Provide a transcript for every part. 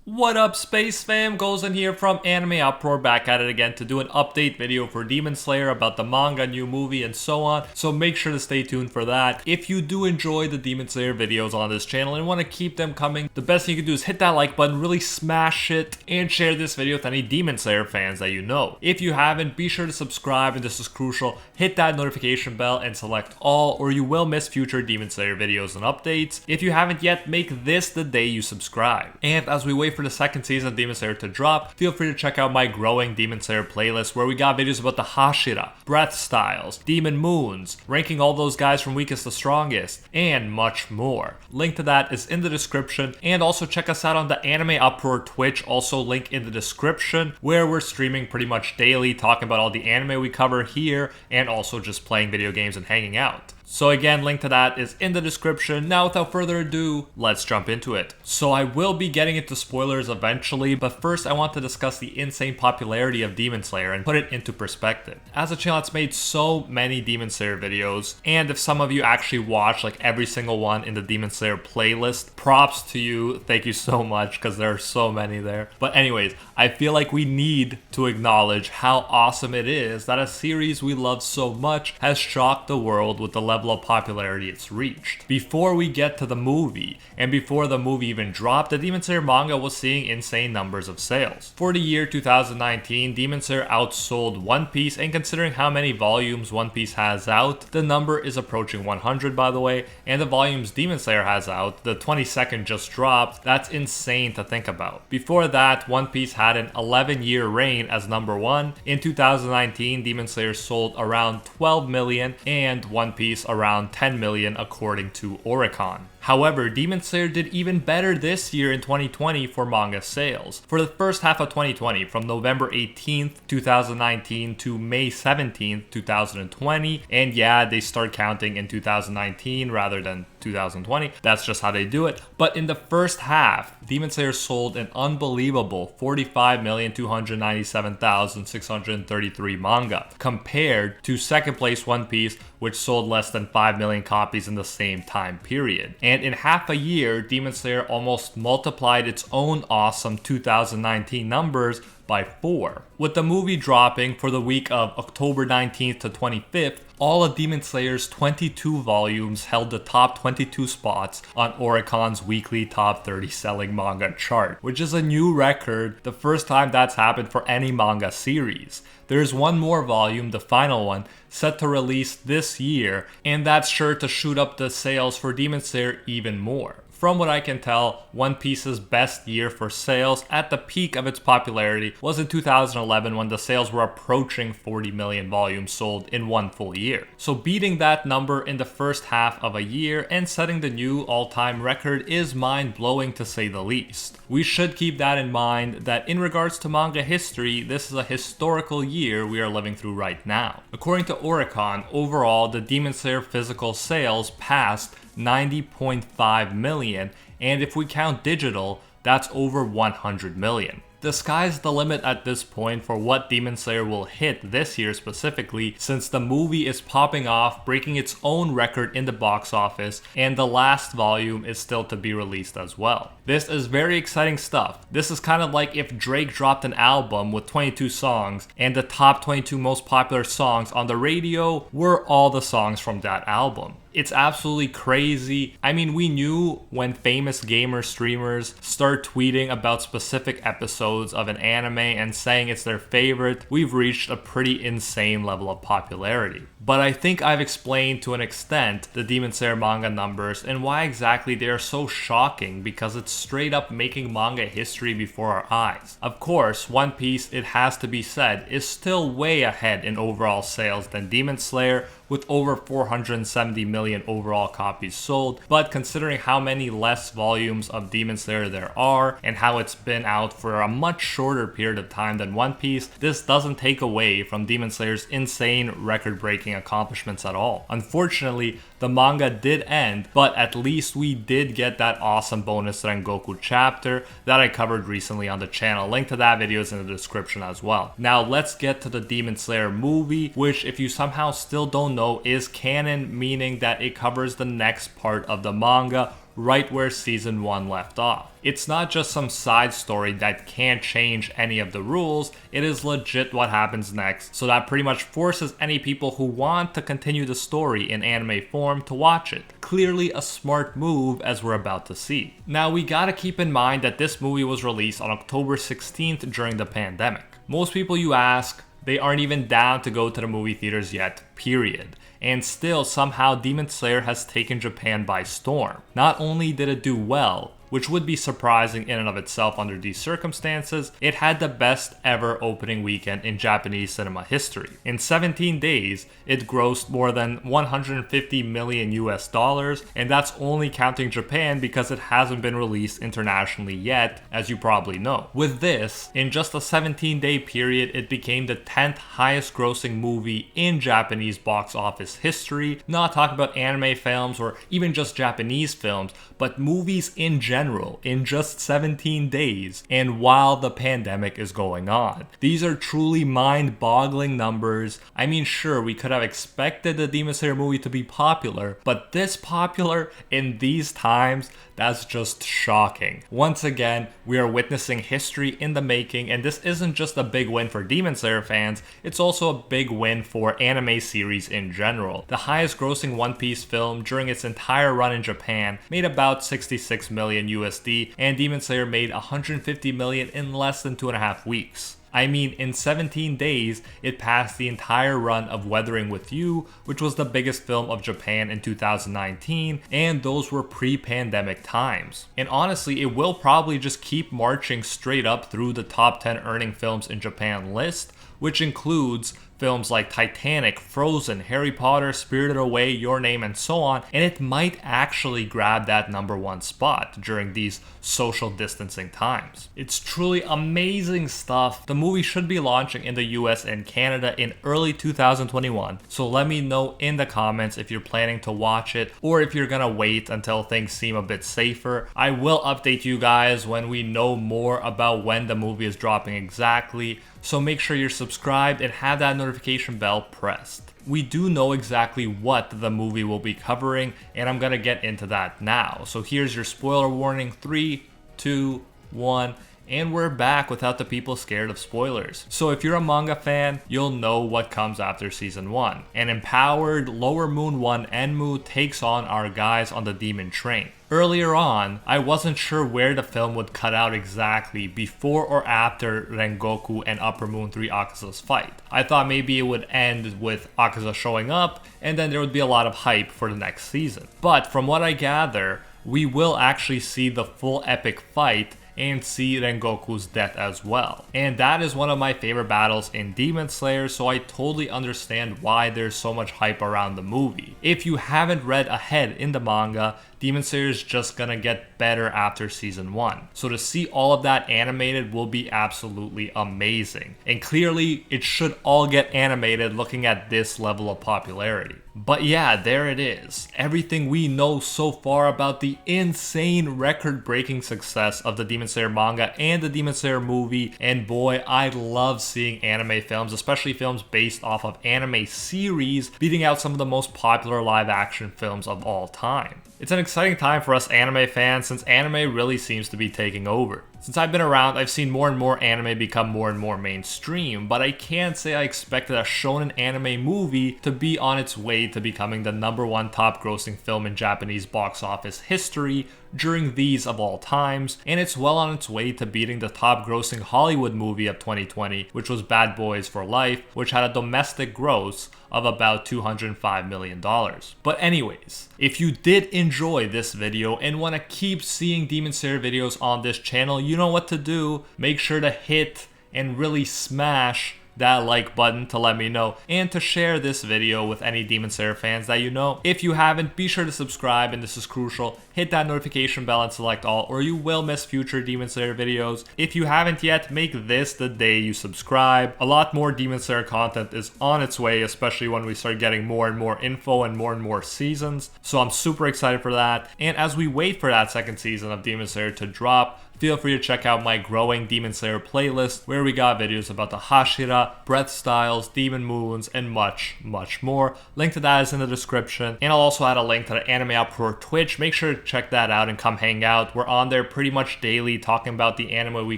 What up, Space Fam? Goes in here from AnimeUproar, back at it again to do an update video for Demon Slayer about the manga, new movie, and so on. So make sure to stay tuned for that. If you do enjoy the Demon Slayer videos on this channel and want to keep them coming, the best thing you can do is hit that like button, really smash it, and share this video with any Demon Slayer fans that you know. If you haven't, be sure to subscribe, and this is crucial. Hit that notification bell and select all, or you will miss future Demon Slayer videos and updates. If you haven't yet, make this the day you subscribe. And as we wait for the second season of Demon Slayer to drop, feel free to check out my growing Demon Slayer playlist where we got videos about the Hashira, breath styles, demon moons, ranking all those guys from weakest to strongest, and much more. Link to that is in the description, and also check us out on the AnimeUproar Twitch, also link in the description, where we're streaming pretty much daily, talking about all the anime we cover here, and also just playing video games and hanging out. So again, link to that is in the description. Now without further ado, let's jump into it. So I will be getting into spoilers eventually, but first I want to discuss the insane popularity of Demon Slayer and put it into perspective. As a channel that's made so many Demon Slayer videos, and if some of you actually watch like every single one in the Demon Slayer playlist, props to you, thank you so much, because there are so many there. But anyways, I feel like we need to acknowledge how awesome it is that a series we love so much has shocked the world with the level of popularity it's reached. Before we get to the movie, and before the movie even dropped, the Demon Slayer manga was seeing insane numbers of sales. For the year 2019, Demon Slayer outsold One Piece, and considering how many volumes One Piece has out, the number is approaching 100 by the way, and the volumes Demon Slayer has out, the 22nd just dropped, that's insane to think about. Before that, One Piece had an 11-year reign as number one. In 2019, Demon Slayer sold around 12 million, and One Piece around 10 million according to Oricon. However, Demon Slayer did even better this year in 2020 for manga sales. For the first half of 2020, from November 18th, 2019 to May 17th, 2020, and yeah, they start counting in 2019 rather than 2020. That's just how they do it. But in the first half, Demon Slayer sold an unbelievable 45,297,633 manga, compared to second place One Piece, which sold less than 5 million copies in the same time period. And in half a year, Demon Slayer almost multiplied its own awesome 2019 numbers by 4. With the movie dropping for the week of October 19th to 25th, all of Demon Slayer's 22 volumes held the top 22 spots on Oricon's weekly top 30 selling manga chart, which is a new record, the first time that's happened for any manga series. There's one more volume, the final one, set to release this year, and that's sure to shoot up the sales for Demon Slayer even more. From what I can tell, One Piece's best year for sales at the peak of its popularity was in 2011, when the sales were approaching 40 million volumes sold in one full year. So beating that number in the first half of a year and setting the new all-time record is mind-blowing to say the least. We should keep that in mind, that in regards to manga history, this is a historical year we are living through right now. According to Oricon, overall, the Demon Slayer physical sales passed 90.5 million, and if we count digital, that's over 100 million. The sky's the limit at this point for what Demon Slayer will hit this year specifically, since the movie is popping off, breaking its own record in the box office, and the last volume is still to be released as well. This is very exciting stuff. This is kind of like if Drake dropped an album with 22 songs, and the top 22 most popular songs on the radio were all the songs from that album. It's absolutely crazy. I mean, we knew when famous gamer streamers start tweeting about specific episodes of an anime and saying it's their favorite, we've reached a pretty insane level of popularity. But I think I've explained to an extent the Demon Slayer manga numbers and why exactly they are so shocking, because it's straight up making manga history before our eyes. Of course, One Piece, it has to be said, is still way ahead in overall sales than Demon Slayer, with over 470 million overall copies sold, but considering how many less volumes of Demon Slayer there are, and how it's been out for a much shorter period of time than One Piece, this doesn't take away from Demon Slayer's insane record-breaking accomplishments at all. Unfortunately, the manga did end, but at least we did get that awesome bonus Rengoku chapter that I covered recently on the channel. Link to that video is in the description as well. Now let's get to the Demon Slayer movie, which if you somehow still don't know is canon, meaning that it covers the next part of the manga right where season 1 left off. It's not just some side story that can't change any of the rules, it is legit what happens next, so that pretty much forces any people who want to continue the story in anime form to watch it. Clearly a smart move, as we're about to see. Now we gotta keep in mind that this movie was released on October 16th during the pandemic. Most people you ask, they aren't even down to go to the movie theaters yet, period. And still, somehow Demon Slayer has taken Japan by storm. Not only did it do well, which would be surprising in and of itself under these circumstances, it had the best ever opening weekend in Japanese cinema history. In 17 days, it grossed more than 150 million US dollars, and that's only counting Japan because it hasn't been released internationally yet, as you probably know. With this, in just a 17-day period, it became the 10th highest grossing movie in Japanese box office history. Not talking about anime films or even just Japanese films, but movies in general in just 17 days, and while the pandemic is going on. These are truly mind-boggling numbers. I mean, sure, we could have expected the Demon Slayer movie to be popular, but this popular in these times, that's just shocking. Once again, we are witnessing history in the making, and this isn't just a big win for Demon Slayer fans, it's also a big win for anime series in general. The highest grossing One Piece film during its entire run in Japan made about 66 million USD, and Demon Slayer made 150 million in less than 2.5 weeks. I mean, in 17 days, it passed the entire run of Weathering with You, which was the biggest film of Japan in 2019, and those were pre-pandemic times. And honestly, it will probably just keep marching straight up through the top 10 earning films in Japan list, which includes films like Titanic, Frozen, Harry Potter, Spirited Away, Your Name, and so on, and it might actually grab that #1 spot during these social distancing times. It's truly amazing stuff. The movie should be launching in the US and Canada in early 2021, so let me know in the comments if you're planning to watch it or if you're gonna wait until things seem a bit safer. I will update you guys when we know more about when the movie is dropping exactly, so make sure you're subscribed and have that notification bell pressed. We do know exactly what the movie will be covering, and I'm gonna get into that now. So here's your spoiler warning, 3, 2, 1, and we're back without the people scared of spoilers. So if you're a manga fan, you'll know what comes after season 1. An empowered Lower Moon 1 Enmu takes on our guys on the demon train. Earlier on, I wasn't sure where the film would cut out exactly before or after Rengoku and Upper Moon 3 Akaza's fight. I thought maybe it would end with Akaza showing up and then there would be a lot of hype for the next season. But from what I gather, we will actually see the full epic fight and see Rengoku's death as well. And that is one of my favorite battles in Demon Slayer, so I totally understand why there's so much hype around the movie. If you haven't read ahead in the manga, Demon Slayer is just gonna get better after season 1. So to see all of that animated will be absolutely amazing. And clearly, it should all get animated looking at this level of popularity. But yeah, there it is. Everything we know so far about the insane record-breaking success of the Demon Slayer manga and the Demon Slayer movie. And boy, I love seeing anime films, especially films based off of anime series, beating out some of the most popular live-action films of all time. It's an exciting time for us anime fans since anime really seems to be taking over. Since I've been around, I've seen more and more anime become more and more mainstream, but I can't say I expected a shonen anime movie to be on its way to becoming the #1 top grossing film in Japanese box office history during these of all times, and it's well on its way to beating the top grossing Hollywood movie of 2020, which was Bad Boys for Life, which had a domestic gross of about $205 million. But anyways, if you did enjoy this video and want to keep seeing Demon Slayer videos on this channel, you know what to do. Make sure to hit and really smash that like button to let me know, and to share this video with any Demon Slayer fans that you know. If you haven't, be sure to subscribe, and this is crucial. Hit that notification bell and select all, or you will miss future Demon Slayer videos. If you haven't yet, make this the day you subscribe. A lot more Demon Slayer content is on its way, especially when we start getting more and more info and more seasons. So I'm super excited for that. And as we wait for that second season of Demon Slayer to drop, feel free to check out my growing Demon Slayer playlist where we got videos about the Hashira, breath styles, demon moons, and much more. Link to that is in the description, and I'll also add a link to the AnimeUproar Twitch. Make sure to check that out and come hang out. We're on there pretty much daily talking about the anime we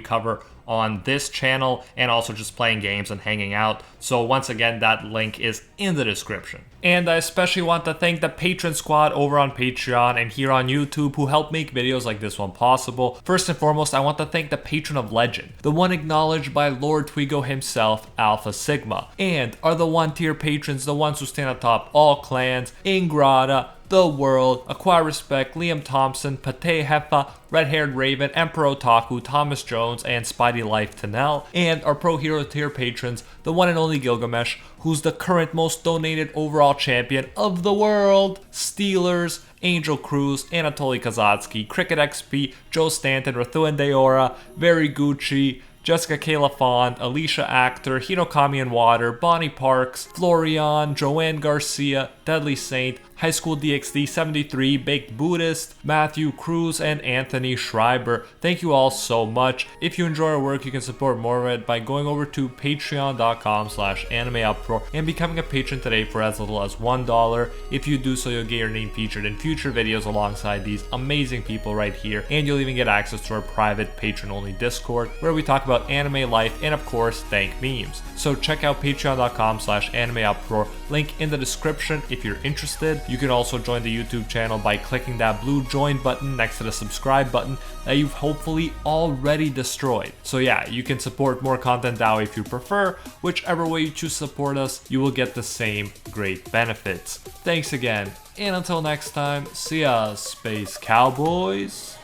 cover on this channel and also just playing games and hanging out. So once again, that link is in the description. And I especially want to thank the Patron Squad over on Patreon and here on YouTube who help make videos like this one possible. First and foremost, I want to thank the Patron of Legend, the one acknowledged by Lord Twigo himself, Alpha Sigma, and are the 1-tier patrons, the ones who stand atop all clans, Ingrata, The World, Acquire Respect, Liam Thompson, Pate Hefa, Red Haired Raven, Emperor Otaku, Thomas Jones, and Spidey Life Tanel, and our Pro Hero tier patrons, the one and only Gilgamesh, who's the current most donated overall champion of the world, Steelers, Angel Cruz, Anatoly Kazatsky, Cricket XP, Joe Stanton, Rathuan Deora, Very Gucci, Jessica Kayla Fond, Alicia Actor, Hinokami and Water, Bonnie Parks, Florian, Joanne Garcia, Deadly Saint, High School DxD 73, Baked Buddhist, Matthew Cruz, and Anthony Schreiber. Thank you all so much. If you enjoy our work, you can support more of it by going over to patreon.com/AnimeUproar and becoming a patron today for as little as $1. If you do so, you'll get your name featured in future videos alongside these amazing people right here, and you'll even get access to our private patron-only Discord where we talk about anime life and of course dank memes. So check out patreon.com/AnimeUproar, link in the description if you're interested. You can also join the YouTube channel by clicking that blue join button next to the subscribe button that you've hopefully already destroyed. So yeah, you can support more content that way if you prefer. Whichever way you choose to support us, you will get the same great benefits. Thanks again, and until next time, see ya, Space Cowboys.